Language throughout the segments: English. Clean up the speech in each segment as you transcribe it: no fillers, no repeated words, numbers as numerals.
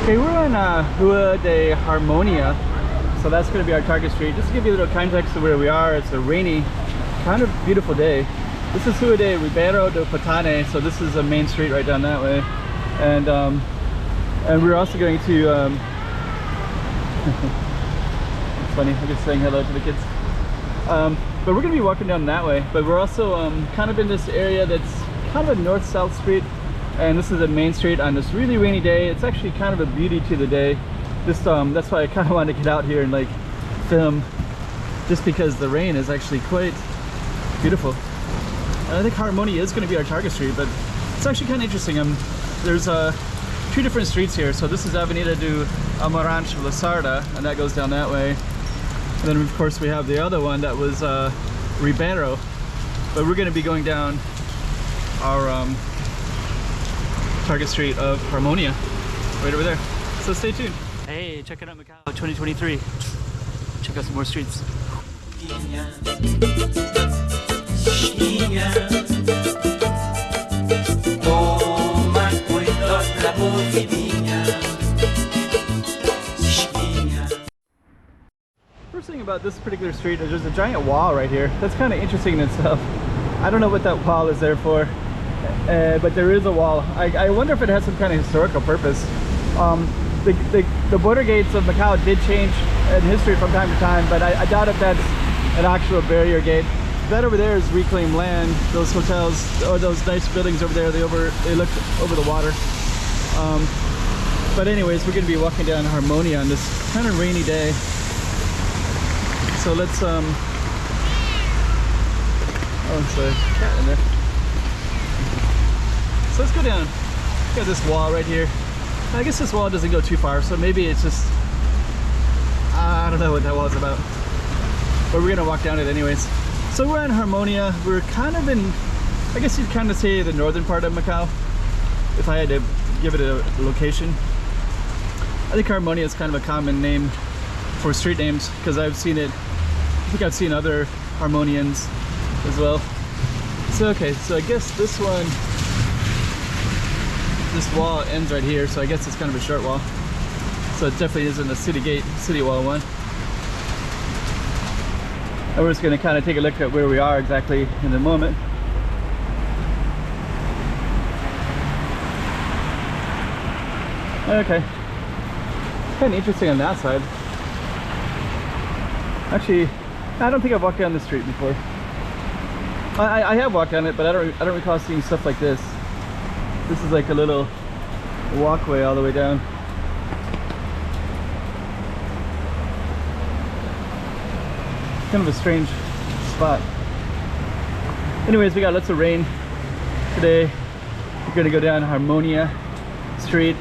Okay, we're on Rua de Harmonia, so that's going to be our target street. Just to give you a little context of where we are, it's a rainy, kind of beautiful day. This is Rua de Ribeiro do Patane, so this is a main street right down that way. And we're also going to, it's funny, I'm just saying hello to the kids. But we're going to be walking down that way, but we're also kind of in this area that's kind of a north-south street. And this is a main street on this really rainy day. It's actually kind of a beauty to the day. This that's why I kind of wanted to get out here and like film, just because the rain is actually quite beautiful. And I think Harmonia is going to be our target street, but it's actually kind of interesting. There's two different streets here. So this is Avenida do Amarante Lacerda, and that goes down that way. And then of course we have the other one that was Ribeiro, but we're going to be going down our target street of Harmonia, right over there. So stay tuned. Hey, check it out, Macau 2023. Check out some more streets. First thing about this particular street is there's a giant wall right here. That's kind of interesting in itself. I don't know what that wall is there for. But there is a wall. I wonder if it has some kind of historical purpose. The border gates of Macau did change in history from time to time, but I doubt if that's an actual barrier gate. That over there is reclaimed land. Those hotels, or those nice buildings over there, they look over the water. But anyways, we're going to be walking down Harmonia on this kind of rainy day. So let's oh, it's a cat in there. So let's go down. Got this wall right here. I guess this wall doesn't go too far, so maybe it's just, I don't know what that wall's about. But we're gonna walk down it anyways. So we're in Harmonia. We're kind of in, I guess you'd kind of say the northern part of Macau, if I had to give it a location. I think Harmonia is kind of a common name for street names, because I've seen it, I think I've seen other Harmonians as well. So okay, so I guess this wall ends right here, so I guess it's kind of a short wall. So it definitely isn't a city gate, city wall one. And we're just going to kind of take a look at where we are exactly in a moment. Okay, kind of interesting on that side. Actually, I don't think I've walked down this street before. I have walked down it, but I don't recall seeing stuff like this. This is like a little walkway all the way down. Kind of a strange spot. Anyways, we got lots of rain today. We're gonna go down Harmonia Street,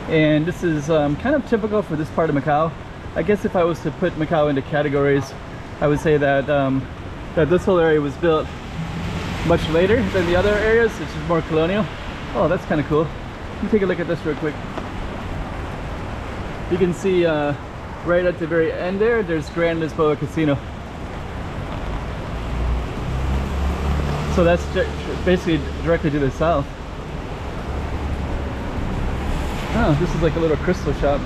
and this is kind of typical for this part of Macau. I guess if I was to put Macau into categories, I would say that that this whole area was built much later than the other areas, which is more colonial. Oh, that's kind of cool. Let me take a look at this real quick. You can see right at the very end there, there's Grand Lisboa Casino. So that's basically directly to the south. Oh, this is like a little crystal shop.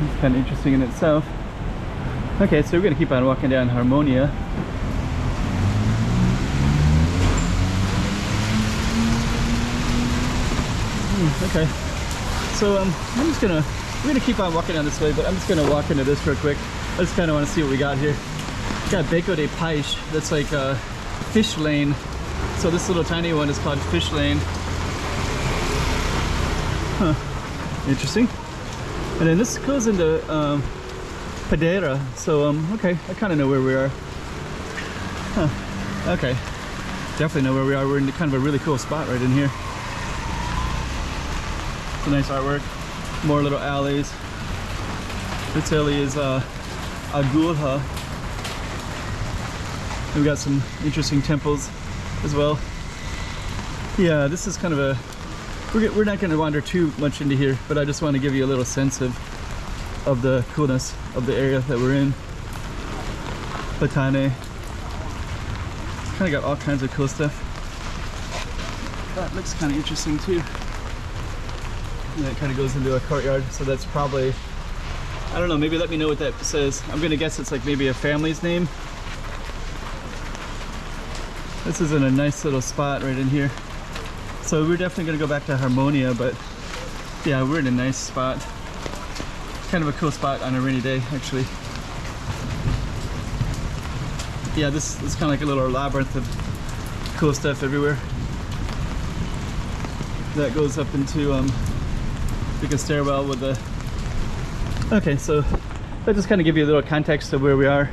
It's kind of interesting in itself. Okay, so we're going to keep on walking down Harmonia. Okay, so we're gonna keep on walking down this way, but I'm just gonna walk into this real quick. I just kind of want to see what we got here. Got Beco de Peixe. That's like a fish lane. So this little tiny one is called Fish Lane. Huh, interesting. And then this goes into Padera, so okay, I kind of know where we are. Huh. Okay, definitely know where we are. We're in kind of a really cool spot right in here. It's a nice artwork. More little alleys. This alley is Agulha. We've got some interesting temples as well. Yeah, this is kind of a, we're not going to wander too much into here, but I just want to give you a little sense of the coolness of the area that we're in. Patane. kind of got all kinds of cool stuff. That looks kind of interesting too. And it kind of goes into a courtyard, so that's probably, I don't know, maybe let me know what that says. I'm gonna guess it's like maybe a family's name. This is in a nice little spot right in here. So we're definitely gonna go back to Harmonia, but yeah, we're in a nice spot. Kind of a cool spot on a rainy day, actually. Yeah, this is kind of like a little labyrinth of cool stuff everywhere. That goes up into like a stairwell with the... Okay, so that just kind of give you a little context of where we are.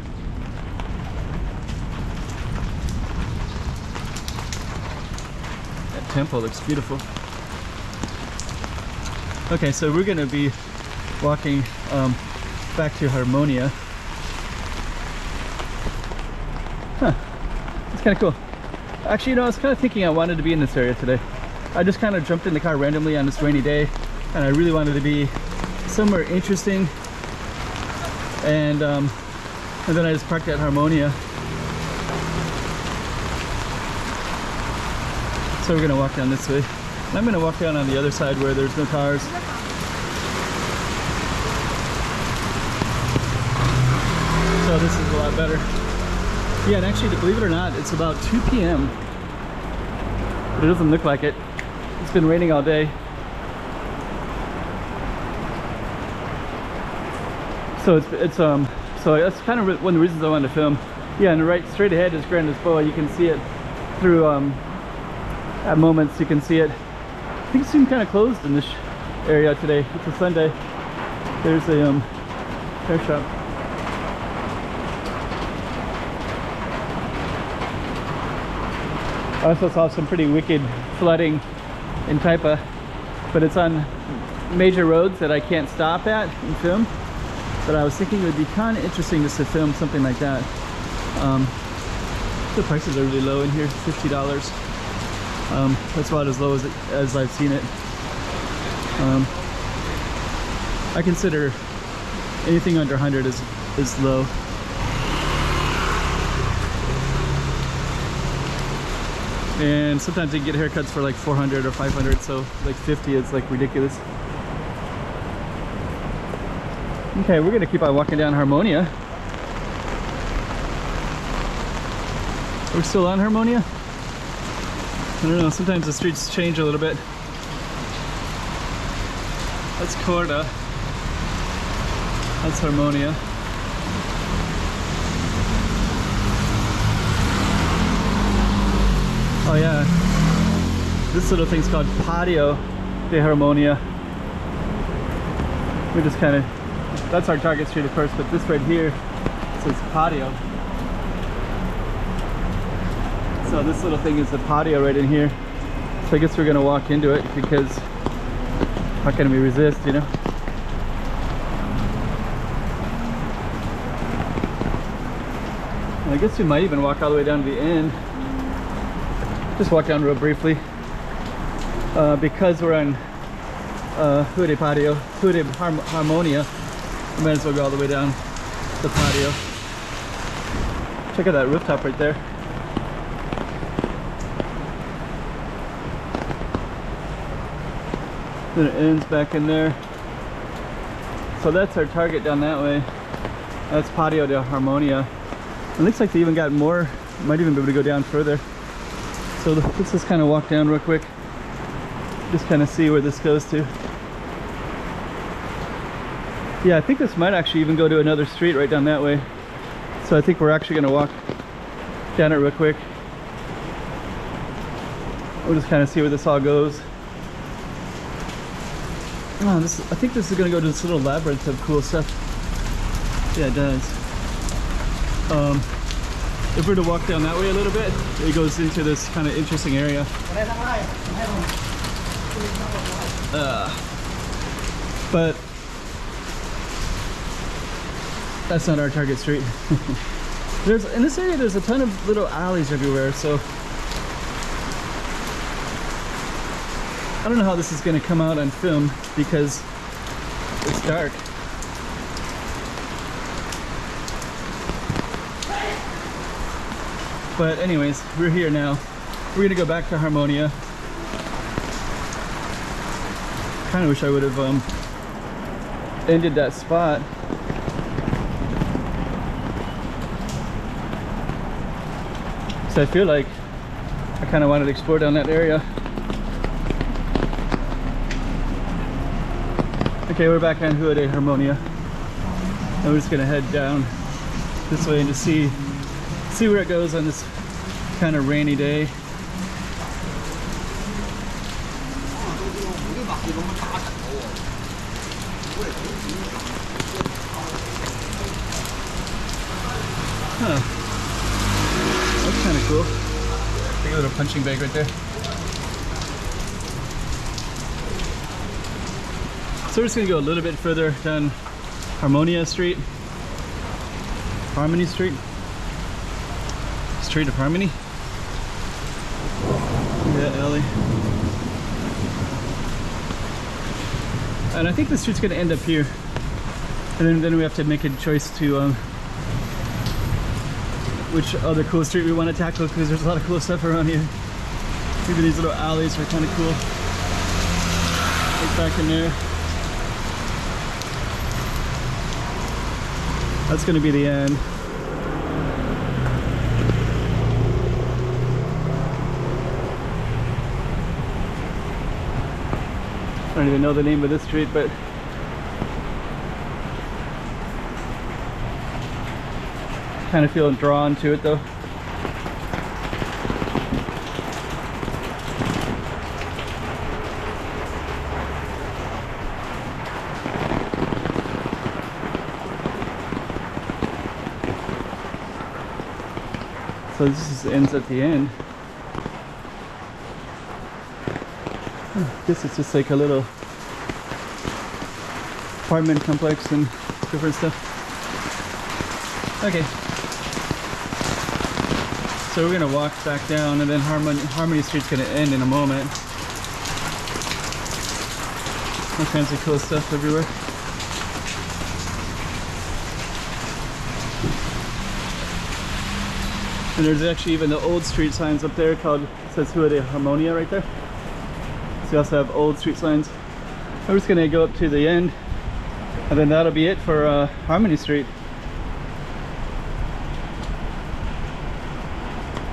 That temple looks beautiful. Okay, so we're gonna be walking back to Harmonia. Huh, it's kind of cool. Actually, you know, I was kind of thinking I wanted to be in this area today. I just kind of jumped in the car randomly on this rainy day, and I really wanted to be somewhere interesting. And then I just parked at Harmonia. So we're gonna walk down this way. And I'm gonna walk down on the other side where there's no cars. So this is a lot better. Yeah, and actually, believe it or not, it's about 2 p.m. But it doesn't look like it. It's been raining all day. So so that's kind of one of the reasons I wanted to film. Yeah, and right straight ahead is Grand Lisboa. You can see it through at moments. You can see it. I think it seemed kind of closed in this area today. It's a Sunday. There's a hair shop. I also saw some pretty wicked flooding in Taipa, but it's on major roads that I can't stop at and film. But I was thinking it would be kind of interesting just to film something like that. The prices are really low in here, $50. That's about as low as I've seen it. I consider anything under 100 is low. And sometimes you can get haircuts for like 400 or 500, so like 50 is like ridiculous. Okay, we're gonna keep on walking down Harmonia. We're still on Harmonia? I don't know, sometimes the streets change a little bit. That's Corda. That's Harmonia. Oh yeah, this little thing's called Patio de Harmonia. We just kind of, that's our target street of course, but this right here says Patio. So this little thing is the patio right in here. So I guess we're gonna walk into it because how can we resist, you know? And I guess we might even walk all the way down to the end. Just walk down real briefly because we're on Harmonia. We might as well go all the way down the patio. Check out that rooftop right there. Then it ends back in there. So that's our target down that way. That's Patio de Harmonia. It looks like they even got more. Might even be able to go down further. So let's just kind of walk down real quick. Just kind of see where this goes to. Yeah, I think this might actually even go to another street right down that way. So I think we're actually going to walk down it real quick. We'll just kind of see where this all goes. Oh, I think this is going to go to this little labyrinth of cool stuff. Yeah, it does. If we're to walk down that way a little bit, it goes into this kind of interesting area. But that's not our target street. In this area, there's a ton of little alleys everywhere, so I don't know how this is going to come out on film because it's dark. But anyways, we're here now. We're gonna go back to Harmonia. Kind of wish I would have ended that spot. So I feel like I kind of wanted to explore down that area. Okay, we're back on Rua de Harmonia. And we're just gonna head down this way and just see where it goes on this kind of rainy day. Huh. That's kind of cool. Take a little punching bag right there. So we're just gonna go a little bit further down Harmonia Street. Harmony Street. Street of Harmony. Yeah, alley. And I think the street's gonna end up here. And then we have to make a choice to which other cool street we want to tackle, because there's a lot of cool stuff around here. Maybe these little alleys are kind of cool. Look back in there. That's going to be the end. I don't even know the name of this street, but kind of feeling drawn to it though. So this just ends at the end. I guess it's just like a little apartment complex and different stuff. Okay. So we're gonna walk back down, and then Harmony Street's gonna end in a moment. All kinds of cool stuff everywhere. And there's actually even the old street signs up there called, it says Rua de Harmonia right there. So you also have old street signs. We're just gonna go up to the end, and then that'll be it for Harmony Street.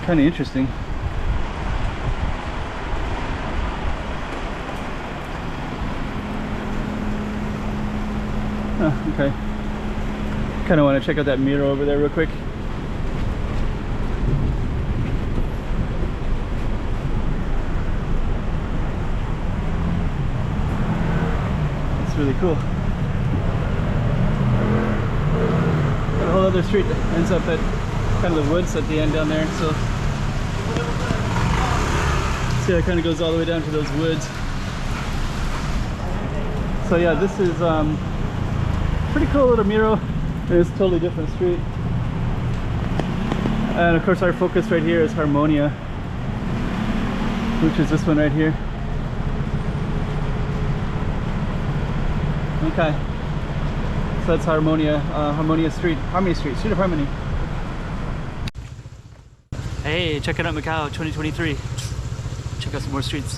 Kind of interesting. Oh, okay. Kind of want to check out that mirror over there real quick. It's really cool. Got a whole other street that ends up at kind of the woods at the end down there. So see, it kind of goes all the way down to those woods. So yeah, this is pretty cool little mural. It's a totally different street. And of course our focus right here is Harmonia, which is this one right here. Okay. So that's Harmonia, Harmonia Street, Harmony Street, Street of Harmony. Hey, checking out Macau 2023. Check out some more streets.